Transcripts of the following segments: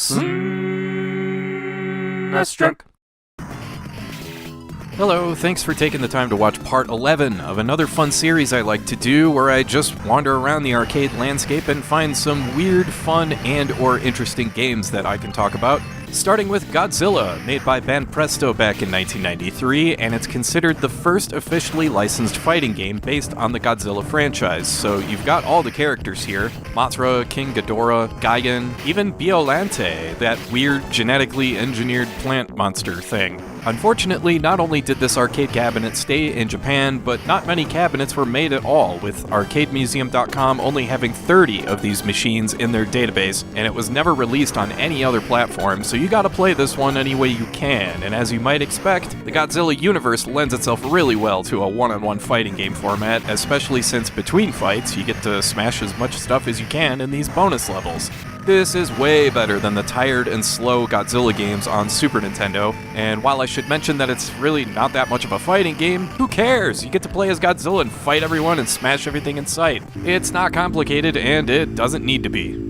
SNESdrunk. Hello, thanks for taking the time to watch part 11 of another fun series I like to do where I just wander around the arcade landscape and find some weird, fun, and or interesting games that I can talk about. Starting with Godzilla, made by Banpresto back in 1993, and it's considered the first officially licensed fighting game based on the Godzilla franchise. So you've got all the characters here: Mothra, King Ghidorah, Gigan, even Biollante, that weird genetically engineered plant monster thing. Unfortunately, not only did this arcade cabinet stay in Japan, but not many cabinets were made at all, with ArcadeMuseum.com only having 30 of these machines in their database, and it was never released on any other platform, so you gotta play this one any way you can. And as you might expect, the Godzilla universe lends itself really well to a one-on-one fighting game format, especially since between fights you get to smash as much stuff as you can in these bonus levels. This is way better than the tired and slow Godzilla games on Super Nintendo, and while I should mention that it's really not that much of a fighting game, who cares? You get to play as Godzilla and fight everyone and smash everything in sight. It's not complicated, and it doesn't need to be.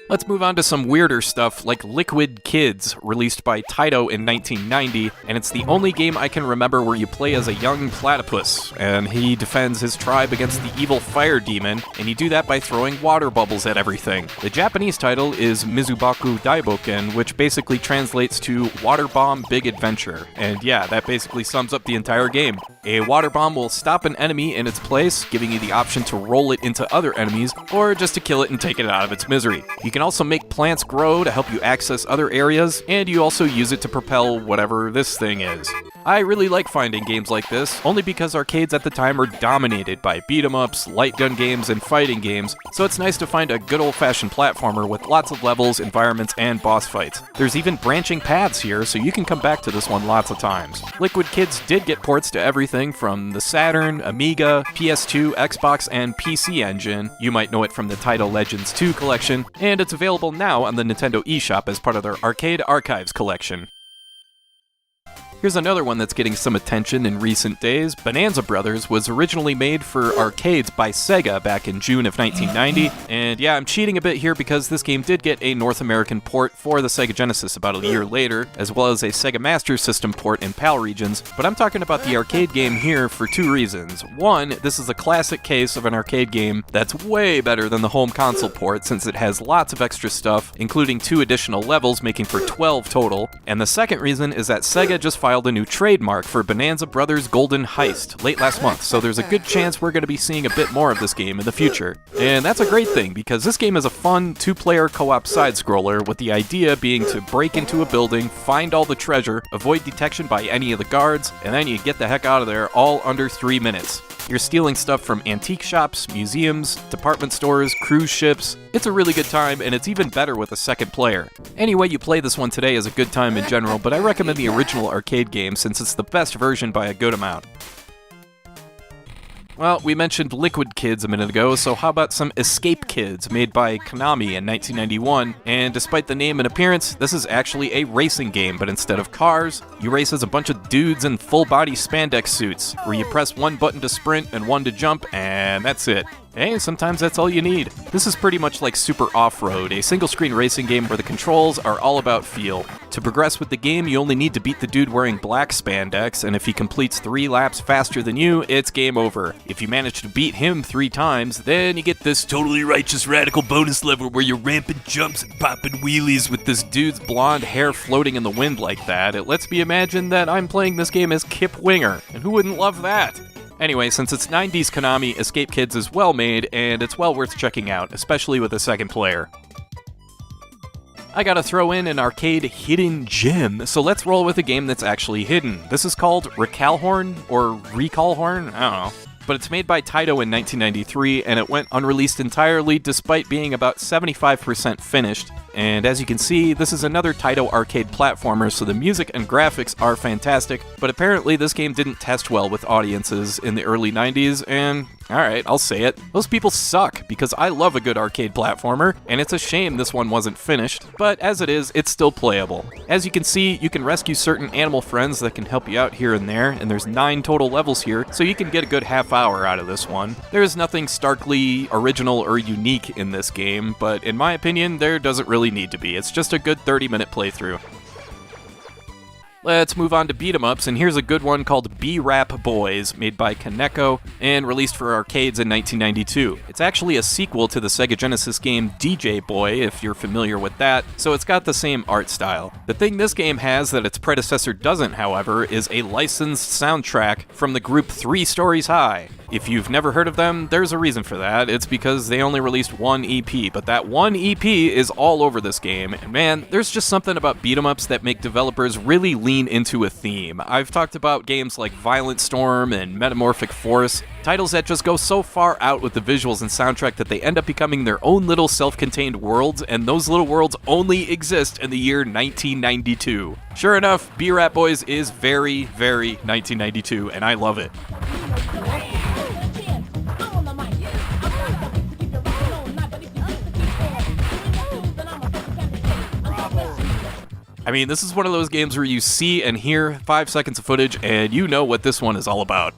Let's move on to some weirder stuff like Liquid Kids, released by Taito in 1990, and it's the only game I can remember where you play as a young platypus, and he defends his tribe against the evil fire demon, and you do that by throwing water bubbles at everything. The Japanese title is Mizubaku Daiboken, which basically translates to Water Bomb Big Adventure, and yeah, that basically sums up the entire game. A water bomb will stop an enemy in its place, giving you the option to roll it into other enemies, or just to kill it and take it out of its misery. You can also make plants grow to help you access other areas, and you also use it to propel whatever this thing is. I really like finding games like this, only because arcades at the time were dominated by beat-em-ups, light gun games, and fighting games, so it's nice to find a good old-fashioned platformer with lots of levels, environments, and boss fights. There's even branching paths here, so you can come back to this one lots of times. Liquid Kids did get ports to everything from the Saturn, Amiga, PS2, Xbox, and PC Engine. You might know it from the Taito Legends 2 collection, and it's available now on the Nintendo eShop as part of their Arcade Archives collection. Here's another one that's getting some attention in recent days. Bonanza Bros was originally made for arcades by Sega back in June of 1990, and yeah, I'm cheating a bit here because this game did get a North American port for the Sega Genesis about a year later, as well as a Sega Master System port in PAL regions, but I'm talking about the arcade game here for two reasons. One, this is a classic case of an arcade game that's way better than the home console port since it has lots of extra stuff, including 2 additional levels, making for 12 total, and the second reason is that Sega just filed a new trademark for Bonanza Bros Golden Heist late last month, so there's a good chance we're going to be seeing a bit more of this game in the future. And that's a great thing, because this game is a fun 2-player co-op side-scroller, with the idea being to break into a building, find all the treasure, avoid detection by any of the guards, and then you get the heck out of there all under 3 minutes. You're stealing stuff from antique shops, museums, department stores, cruise ships. It's a really good time, and it's even better with a second player. Any way you play this one today is a good time in general, but I recommend the original arcade game since it's the best version by a good amount. Well, we mentioned Liquid Kids a minute ago, so how about some Escape Kids, made by Konami in 1991, and despite the name and appearance, this is actually a racing game, but instead of cars, you race as a bunch of dudes in full-body spandex suits, where you press one button to sprint and one to jump, and that's it. Hey, sometimes that's all you need. This is pretty much like Super Off-Road, a single-screen racing game where the controls are all about feel. To progress with the game, you only need to beat the dude wearing black spandex, and if he completes 3 laps faster than you, it's game over. If you manage to beat him 3 times, then you get this totally righteous radical bonus level where you're ramping jumps and popping wheelies with this dude's blonde hair floating in the wind like that. It lets me imagine that I'm playing this game as Kip Winger, and who wouldn't love that? Anyway, since it's 90s Konami, Escape Kids is well made, and it's well worth checking out, especially with a second player. I gotta throw in an arcade hidden gem, so let's roll with a game that's actually hidden. This is called Recalhorn, or Recalhorn? I don't know. But it's made by Taito in 1993, and it went unreleased entirely despite being about 75% finished. And as you can see, this is another Taito arcade platformer, so the music and graphics are fantastic, but apparently this game didn't test well with audiences in the early 90s, and Alright, I'll say it. Those people suck, because I love a good arcade platformer, and it's a shame this one wasn't finished, but as it is, it's still playable. As you can see, you can rescue certain animal friends that can help you out here and there, and there's 9 total levels here, so you can get a good half hour out of this one. There's nothing starkly original or unique in this game, but in my opinion, there doesn't really need to be. It's just a good 30-minute playthrough. Let's move on to beat-em-ups, and here's a good one called B-Rap Boys, made by Kaneko, and released for arcades in 1992. It's actually a sequel to the Sega Genesis game DJ Boy, if you're familiar with that, so it's got the same art style. The thing this game has that its predecessor doesn't, however, is a licensed soundtrack from the group 3 Stories High. If you've never heard of them, there's a reason for that. It's because they only released one EP, but that one EP is all over this game. And man, there's just something about beat-em-ups that make developers really lean into a theme. I've talked about games like Violent Storm and Metamorphic Force, titles that just go so far out with the visuals and soundtrack that they end up becoming their own little self-contained worlds, and those little worlds only exist in the year 1992. Sure enough, B-Rap Boys is very, very 1992, and I love it. I mean, this is one of those games where you see and hear 5 seconds of footage, and you know what this one is all about.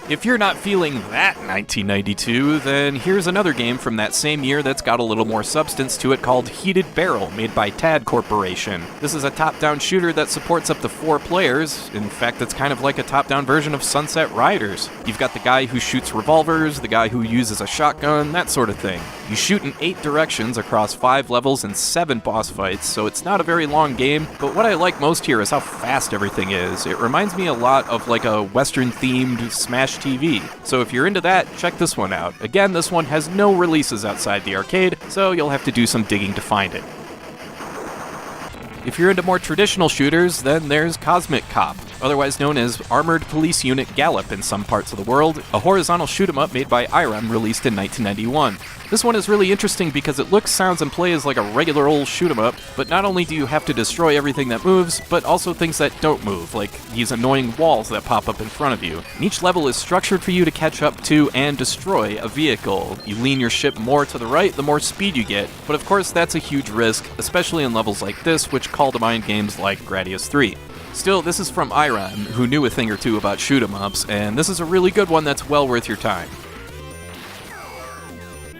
If you're not feeling that 1992, then here's another game from that same year that's got a little more substance to it called Heated Barrel, made by TAD Corporation. This is a top-down shooter that supports up to 4 players. In fact, it's kind of like a top-down version of Sunset Riders. You've got the guy who shoots revolvers, the guy who uses a shotgun, that sort of thing. You shoot in 8 directions across 5 levels and 7 boss fights, so it's not a very long game, but what I like most here is how fast everything is. It reminds me a lot of like a Western-themed Smash TV. So if you're into that, check this one out. Again, this one has no releases outside the arcade, so you'll have to do some digging to find it. If you're into more traditional shooters, then there's Cosmic Cop, otherwise known as Armored Police Unit Gallop in some parts of the world, a horizontal shoot-'em-up made by IREM, released in 1991. This one is really interesting because it looks, sounds, and plays like a regular old shoot-'em-up, but not only do you have to destroy everything that moves, but also things that don't move, like these annoying walls that pop up in front of you. And each level is structured for you to catch up to and destroy a vehicle. You lean your ship more to the right, the more speed you get, but of course that's a huge risk, especially in levels like this, which call to mind games like Gradius 3. Still, this is from IREM, who knew a thing or two about shoot-'em-ups, and this is a really good one that's well worth your time.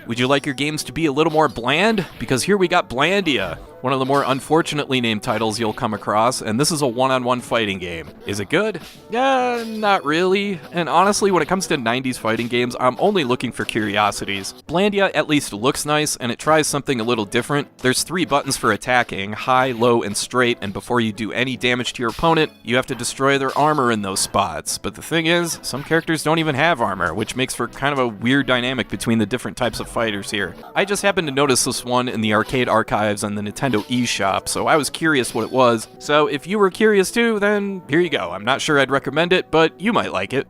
Would you like your games to be a little more bland? Because here we got Blandia, one of the more unfortunately named titles you'll come across, and this is a one-on-one fighting game. Is it good? Yeah, not really. And honestly, when it comes to 90s fighting games, I'm only looking for curiosities. Blandia at least looks nice, and it tries something a little different. There's 3 buttons for attacking, high, low, and straight, and before you do any damage to your opponent, you have to destroy their armor in those spots. But the thing is, some characters don't even have armor, which makes for kind of a weird dynamic between the different types of fighters here. I just happened to notice this one in the arcade archives on the Nintendo eShop, so I was curious what it was. So if you were curious too, then here you go. I'm not sure I'd recommend it, but you might like it.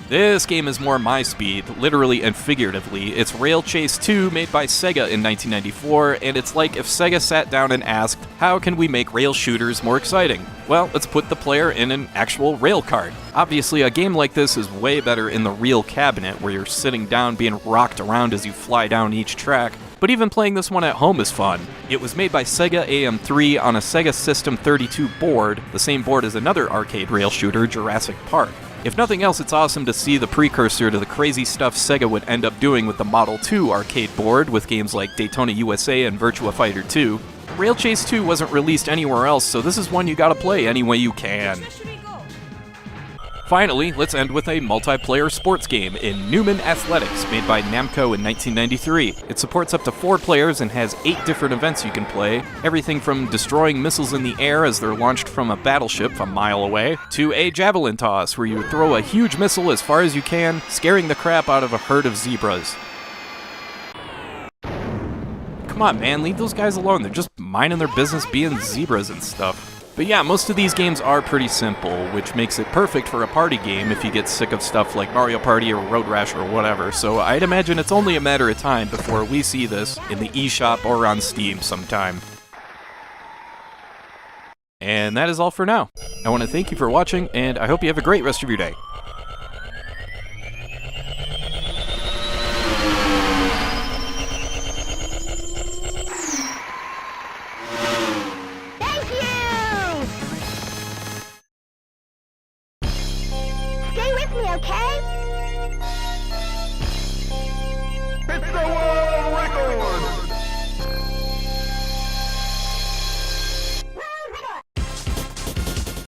This game is more my speed, literally and figuratively. It's Rail Chase 2, made by Sega in 1994, and it's like if Sega sat down and asked, how can we make rail shooters more exciting? Well, let's put the player in an actual rail cart. Obviously, a game like this is way better in the real cabinet, where you're sitting down being rocked around as you fly down each track, but even playing this one at home is fun. It was made by Sega AM3 on a Sega System 32 board, the same board as another arcade rail shooter, Jurassic Park. If nothing else, it's awesome to see the precursor to the crazy stuff Sega would end up doing with the Model 2 arcade board with games like Daytona USA and Virtua Fighter 2. Rail Chase 2 wasn't released anywhere else, so this is one you gotta play any way you can. Finally, let's end with a multiplayer sports game in Numan Athletics, made by Namco in 1993. It supports up to 4 players and has 8 different events you can play, everything from destroying missiles in the air as they're launched from a battleship a mile away, to a javelin toss, where you throw a huge missile as far as you can, scaring the crap out of a herd of zebras. Come on, man, leave those guys alone. They're just minding their business being zebras and stuff. But yeah, most of these games are pretty simple, which makes it perfect for a party game if you get sick of stuff like Mario Party or Road Rash or whatever, so I'd imagine it's only a matter of time before we see this in the eShop or on Steam sometime. And that is all for now. I want to thank you for watching, and I hope you have a great rest of your day. Stay with me, okay? It's the